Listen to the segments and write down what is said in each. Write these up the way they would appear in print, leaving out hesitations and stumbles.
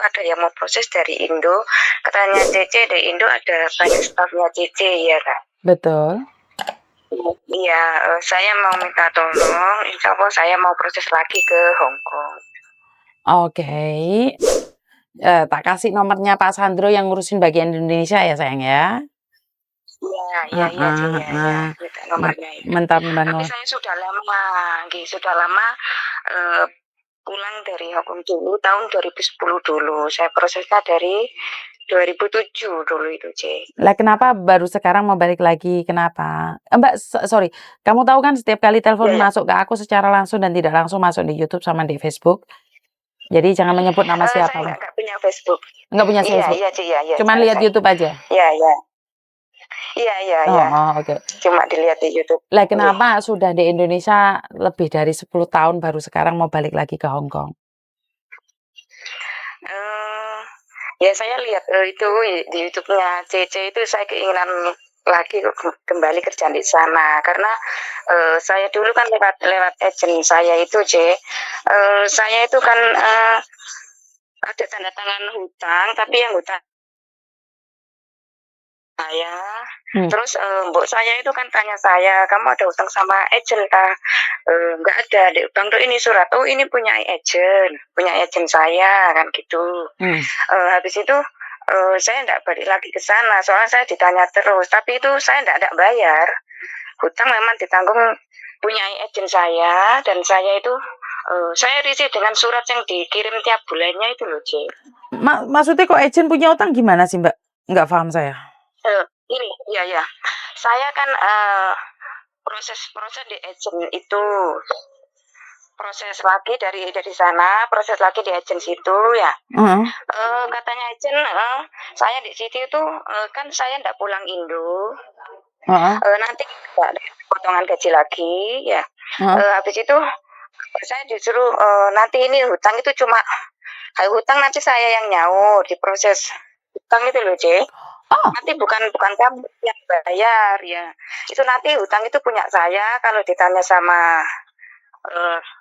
ada yang mau proses dari Indo, katanya Cece di Indo ada banyak stafnya Cece ya Kak. Betul. Iya, saya mau minta tolong, insya Allah saya mau proses lagi ke Hong Kong. Oke. Tak kasih nomornya Pak Sandro yang ngurusin bagian Indonesia ya sayang ya. Iya, Ci, ya, minta nomornya itu. Mentang-mentang Tapi saya sudah lama pulang dari Hong Kong dulu tahun 2010 dulu. Saya prosesnya dari 2007 dulu itu, C. Lah kenapa baru sekarang mau balik lagi? Kenapa? Mbak, sorry. Kamu tahu kan setiap kali telepon Iya. masuk ke aku secara langsung dan tidak langsung masuk di YouTube sama di Facebook. Jadi jangan menyebut nama siapa. Saya nggak punya Facebook. Nggak punya Facebook? Iya, Ci, iya. Cuman lihat YouTube aja? Iya. Oh, oke. Cuma dilihat di YouTube. Lah kenapa sudah di Indonesia lebih dari 10 tahun baru sekarang mau balik lagi ke Hong Kong? Ya saya lihat itu di YouTube-nya Cece itu saya keinginan lagi kembali kerja di sana karena saya dulu kan lewat agent saya itu saya itu kan ada tanda tangan hutang tapi yang hutang saya terus mbok saya itu kan tanya saya, kamu ada hutang sama agent kah? Nggak ada, Dek Bang tuh ini surat, oh ini punya agent saya kan gitu. Habis itu saya nggak balik lagi ke sana soalnya saya ditanya terus, tapi itu saya nggak bayar, hutang memang ditanggung punya agent saya dan saya itu saya risih dengan surat yang dikirim tiap bulannya itu loh, C. Maksudnya kok agent punya utang gimana sih Mbak? Nggak paham saya. Ini ya saya kan proses di agent itu proses lagi dari sana, proses lagi di agent situ ya. Katanya agent saya di situ itu kan saya nggak pulang Indo. Nanti potongan gaji lagi ya. Habis itu saya disuruh nanti ini hutang itu cuma hutang nanti saya yang nyaur di proses hutang itu loh, C. Nanti bukan kamu yang bayar ya. Itu nanti hutang itu punya saya. Kalau ditanya sama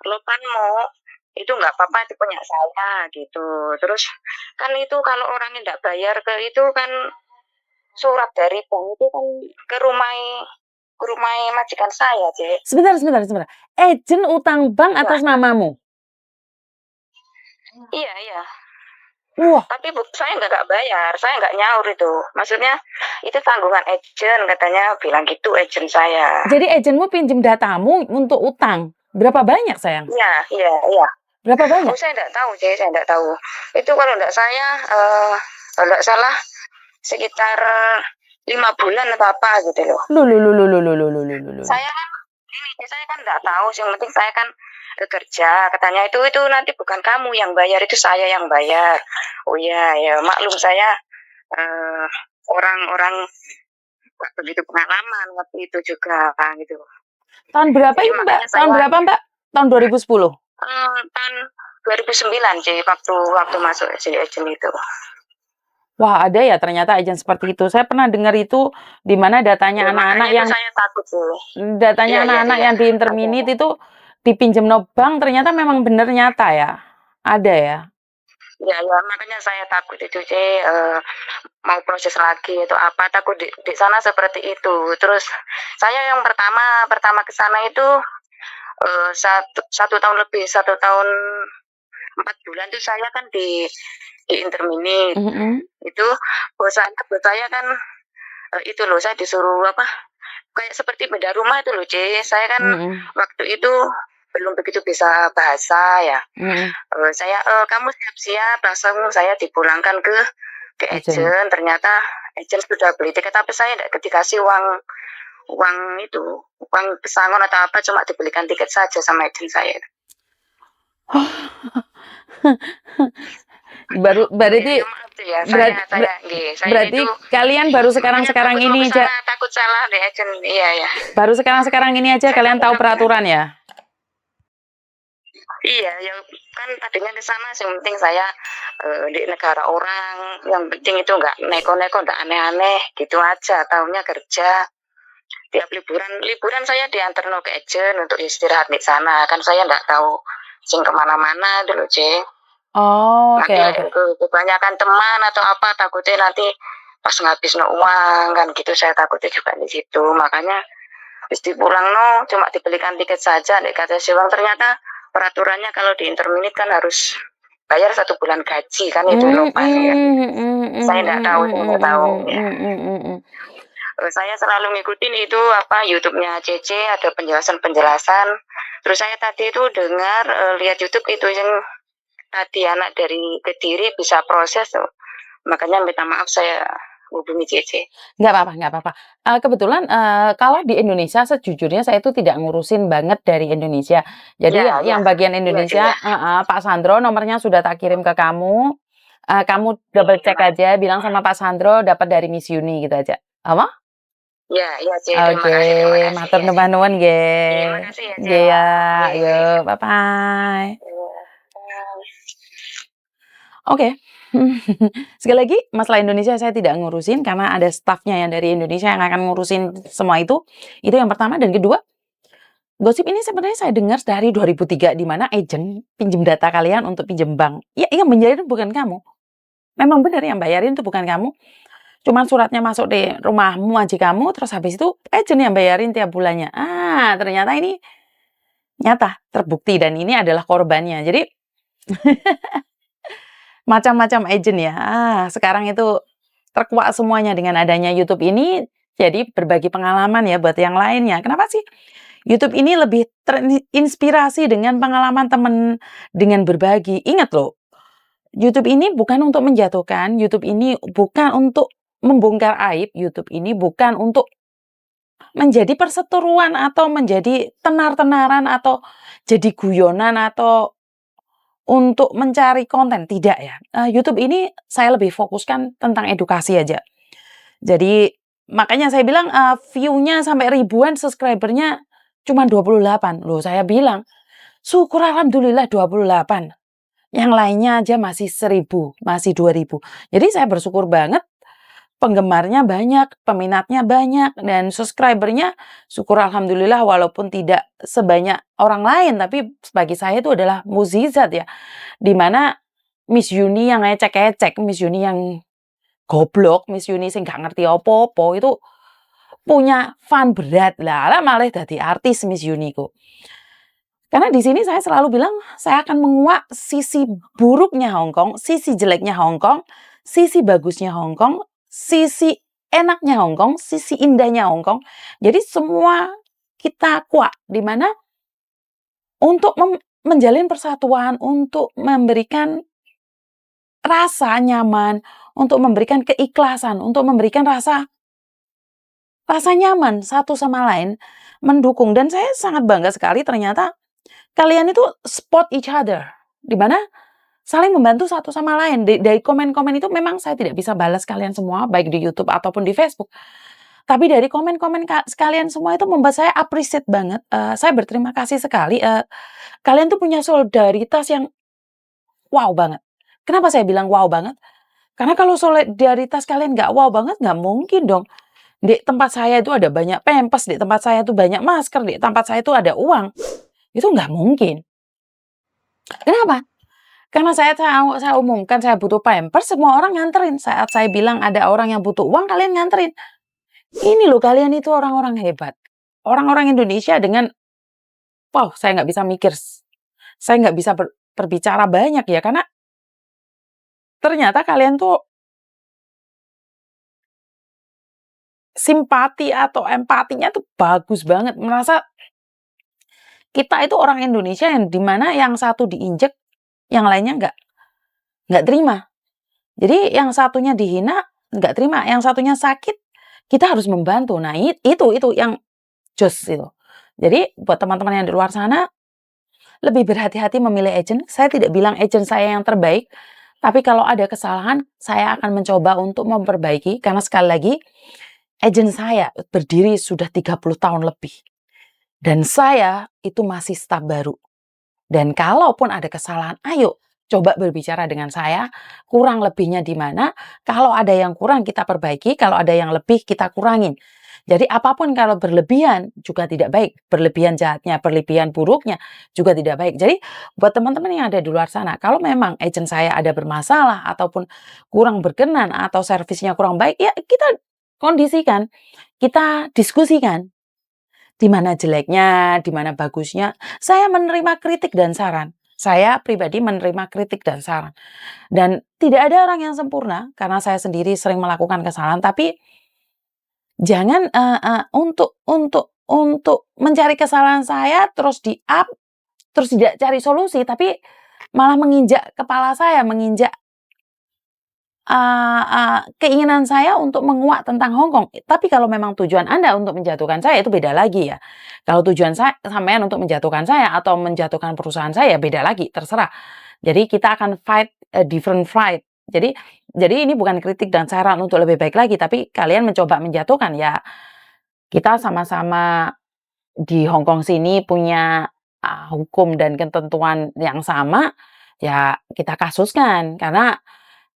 lopanmu itu nggak apa-apa, itu punya saya gitu. Terus kan itu kalau orangnya nggak bayar ke itu kan surat dari bank itu kan ke rumah majikan saya, C. Sebentar. Agent utang bank atas namamu? Iya. Wah. Tapi saya nggak bayar, saya nggak nyaur itu. Maksudnya itu tanggungan agent katanya bilang gitu agent saya. Jadi agentmu pinjam datamu untuk utang. Berapa banyak sayang? Iya. Berapa banyak? Oh, saya nggak tahu, saya nggak tahu. Itu kalau nggak salah sekitar 5 bulan atau apa gitu loh. Saya kan nggak tahu, yang penting saya kan kerja. Katanya itu nanti bukan kamu yang bayar, itu saya yang bayar. Oh ya maklum saya orang begitu pengalaman waktu itu juga gitu. Tahun berapa ini Mbak? Tahun 2010? Tahun 2009 sih waktu masuk si agent itu. Wah, ada ya ternyata agent seperti itu. Saya pernah dengar itu di mana datanya anak-anak yang saya takut sih. Datanya anak-anak yang di Interminit itu dipinjam no bank, ternyata memang benar nyata ya. Ada ya. Ya makanya saya takut itu mau proses lagi atau apa, takut di sana seperti itu. Terus saya yang pertama ke sana itu 1 tahun lebih, 1 tahun 4 bulan itu saya kan di Interminit. Itu bos saya kan itu loh, saya disuruh apa kayak seperti beda rumah itu loh, C. Saya kan waktu itu belum begitu bisa bahasa ya. Saya kamu siap-siap, langsung saya dipulangkan ke agent. Ternyata agent sudah beli tiket, tapi saya tidak dikasih uang pesangon atau apa, cuma dibelikan tiket saja sama agent saya. Berarti kalian baru sekarang ini aja takut salah deh agent. Iya. Baru sekarang ini aja kalian tahu peraturan ya? Iya, yang kan tadinya di sana yang penting saya di negara orang, yang penting itu nggak neko-neko, nggak aneh-aneh gitu aja, tahunya kerja. Tiap liburan saya diantar ke agent untuk istirahat di sana, kan saya nggak tahu sing kemana-mana dulu, C. Oh, oke Nanti oke. kebanyakan teman atau apa takutnya nanti pas ngabisin uang kan gitu, saya takutnya juga di situ. Makanya habis pulang cuma dibelikan tiket saja, dikasih uang. Ternyata peraturannya kalau di Interminit kan harus bayar 1 bulan gaji kan, itu lupa saya. Saya nggak tahu, ya. Saya selalu ngikutin itu YouTube-nya CC, ada penjelasan-penjelasan. Terus saya tadi itu dengar lihat YouTube itu yang tadi anak dari Kediri bisa proses tuh. Makanya minta maaf saya hubungi CC. Nggak apa-apa nggak apa-apa. Kebetulan, kalau di Indonesia sejujurnya saya itu tidak ngurusin banget dari Indonesia. Jadi Ya, ya. yang bagian Iya sih Indonesia ya. Pak Sandro nomornya sudah tak kirim ke kamu, kamu double check aja, bilang sama Pak Sandro dapat dari Miss Yuni gitu aja. Apa? Ya, iya sih. Terima Oke, kasih, terima kasih. matur Ya. nuwun nuwun Terima nggih. kasih ya, Nggih Cek. ya, Iya, iya, iya. yuk, bye-bye. Iya. Oke. Sekali lagi, masalah Indonesia saya tidak ngurusin karena ada stafnya yang dari Indonesia yang akan ngurusin semua itu. Itu yang pertama. Dan kedua, gosip ini sebenarnya saya dengar dari 2003 di mana agent pinjam data kalian untuk pinjam bank. Ya, yang bayarin bukan kamu. Memang benar yang bayarin itu bukan kamu. Cuman suratnya masuk di rumahmu aja kamu, terus habis itu agent yang bayarin tiap bulannya. Ternyata ini nyata, terbukti, dan ini adalah korbannya. Jadi macam-macam agent ya. Sekarang itu terkuak semuanya dengan adanya YouTube ini. Jadi berbagi pengalaman ya buat yang lainnya. Kenapa sih YouTube ini lebih terinspirasi dengan pengalaman teman, dengan berbagi. Ingat loh, YouTube ini bukan untuk menjatuhkan, YouTube ini bukan untuk membongkar aib, YouTube ini bukan untuk menjadi perseteruan atau menjadi tenar-tenaran atau jadi guyonan atau untuk mencari konten, tidak ya. YouTube ini saya lebih fokuskan tentang edukasi aja. Jadi makanya saya bilang view-nya sampai ribuan, subscriber-nya cuma 28. Loh, saya bilang, syukur alhamdulillah 28. Yang lainnya aja masih 1000, masih 2000. Jadi saya bersyukur banget penggemarnya banyak, peminatnya banyak, dan subscriber-nya syukur alhamdulillah walaupun tidak sebanyak orang lain, tapi bagi saya itu adalah mukjizat ya. Dimana Miss Yuni yang ecek-ecek, Miss Yuni yang goblok, Miss Yuni sing gak ngerti apa-apa itu punya fun berat lah, malah jadi artis Miss Yuni ku. Karena di sini saya selalu bilang saya akan menguak sisi buruknya Hong Kong, sisi jeleknya Hong Kong, sisi bagusnya Hong Kong, sisi enaknya Hong Kong, sisi indahnya Hong Kong. Jadi semua kita kuak di mana untuk menjalin persatuan, untuk memberikan rasa nyaman, untuk memberikan keikhlasan, untuk memberikan rasa nyaman satu sama lain, mendukung. Dan saya sangat bangga sekali ternyata kalian itu support each other, di mana saling membantu satu sama lain. Dari komen-komen itu memang saya tidak bisa balas kalian semua, baik di YouTube ataupun di Facebook. Tapi dari komen-komen sekalian semua itu membuat saya appreciate banget. Saya berterima kasih sekali. Kalian tuh punya solidaritas yang wow banget. Kenapa saya bilang wow banget? Karena kalau solidaritas kalian nggak wow banget, nggak mungkin dong. Di tempat saya itu ada banyak pampers, di tempat saya itu banyak masker, di tempat saya itu ada uang. Itu nggak mungkin. Kenapa? Karena saya umumkan saya butuh pampers, semua orang nganterin. Saat saya bilang ada orang yang butuh uang, kalian nganterin. Ini loh, kalian itu orang-orang hebat. Orang-orang Indonesia dengan, wow, saya nggak bisa mikir. Saya nggak bisa berbicara banyak ya, karena ternyata kalian tuh simpati atau empatinya tuh bagus banget. Merasa kita itu orang Indonesia yang dimana yang satu diinjek, yang lainnya nggak terima. Jadi yang satunya dihina, nggak terima. Yang satunya sakit, kita harus membantu. Nah itu yang jos itu. Jadi buat teman-teman yang di luar sana, lebih berhati-hati memilih agent. Saya tidak bilang agent saya yang terbaik, tapi kalau ada kesalahan, saya akan mencoba untuk memperbaiki. Karena sekali lagi, agent saya berdiri sudah 30 tahun lebih. Dan saya itu masih staf baru. Dan kalaupun ada kesalahan, ayo coba berbicara dengan saya, kurang lebihnya di mana, kalau ada yang kurang kita perbaiki, kalau ada yang lebih kita kurangin. Jadi apapun kalau berlebihan juga tidak baik, berlebihan jahatnya, berlebihan buruknya juga tidak baik. Jadi buat teman-teman yang ada di luar sana, kalau memang agent saya ada bermasalah ataupun kurang berkenan atau servisnya kurang baik, ya kita kondisikan, kita diskusikan. Di mana jeleknya, di mana bagusnya. Saya menerima kritik dan saran. Saya pribadi menerima kritik dan saran. Dan tidak ada orang yang sempurna, karena saya sendiri sering melakukan kesalahan, tapi jangan, untuk mencari kesalahan saya terus di-up, terus tidak cari solusi, tapi malah menginjak kepala saya, menginjak keinginan saya untuk menguak tentang Hong Kong. Tapi kalau memang tujuan Anda untuk menjatuhkan saya, itu beda lagi ya. Kalau tujuan sampean untuk menjatuhkan saya atau menjatuhkan perusahaan saya, beda lagi, terserah. Jadi kita akan fight a different fight. Jadi ini bukan kritik dan saran untuk lebih baik lagi, tapi kalian mencoba menjatuhkan, ya kita sama-sama di Hong Kong sini punya, hukum dan ketentuan yang sama, ya kita kasuskan. Karena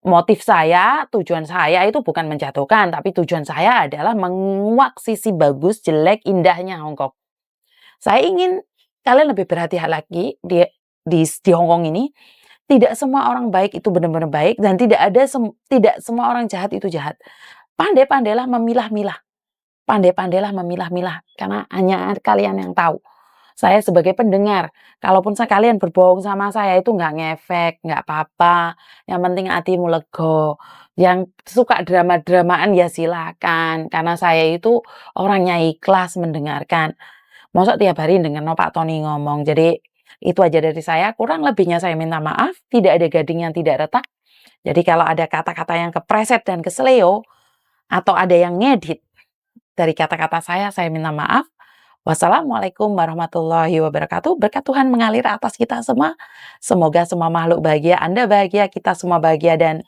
motif saya, tujuan saya itu bukan menjatuhkan, tapi tujuan saya adalah menguak sisi bagus, jelek, indahnya Hong Kong. Saya ingin kalian lebih berhati-hati lagi di Hong Kong ini. Tidak semua orang baik itu benar-benar baik dan tidak semua orang jahat itu jahat. Pandai-pandailah memilah-milah. Pandai-pandailah memilah-milah karena hanya kalian yang tahu. Saya sebagai pendengar, kalaupun kalian berbohong sama saya itu nggak ngefek, nggak apa-apa. Yang penting hatimu lego. Yang suka drama-dramaan ya silakan. Karena saya itu orangnya ikhlas mendengarkan. Masa tiap hari denger Pak Tony ngomong. Jadi itu aja dari saya. Kurang lebihnya saya minta maaf. Tidak ada gading yang tidak retak. Jadi kalau ada kata-kata yang kepreset dan keseleo atau ada yang ngedit dari kata-kata saya minta maaf. Wassalamualaikum warahmatullahi wabarakatuh. Berkat Tuhan mengalir atas kita semua. Semoga semua makhluk bahagia, Anda bahagia, kita semua bahagia, dan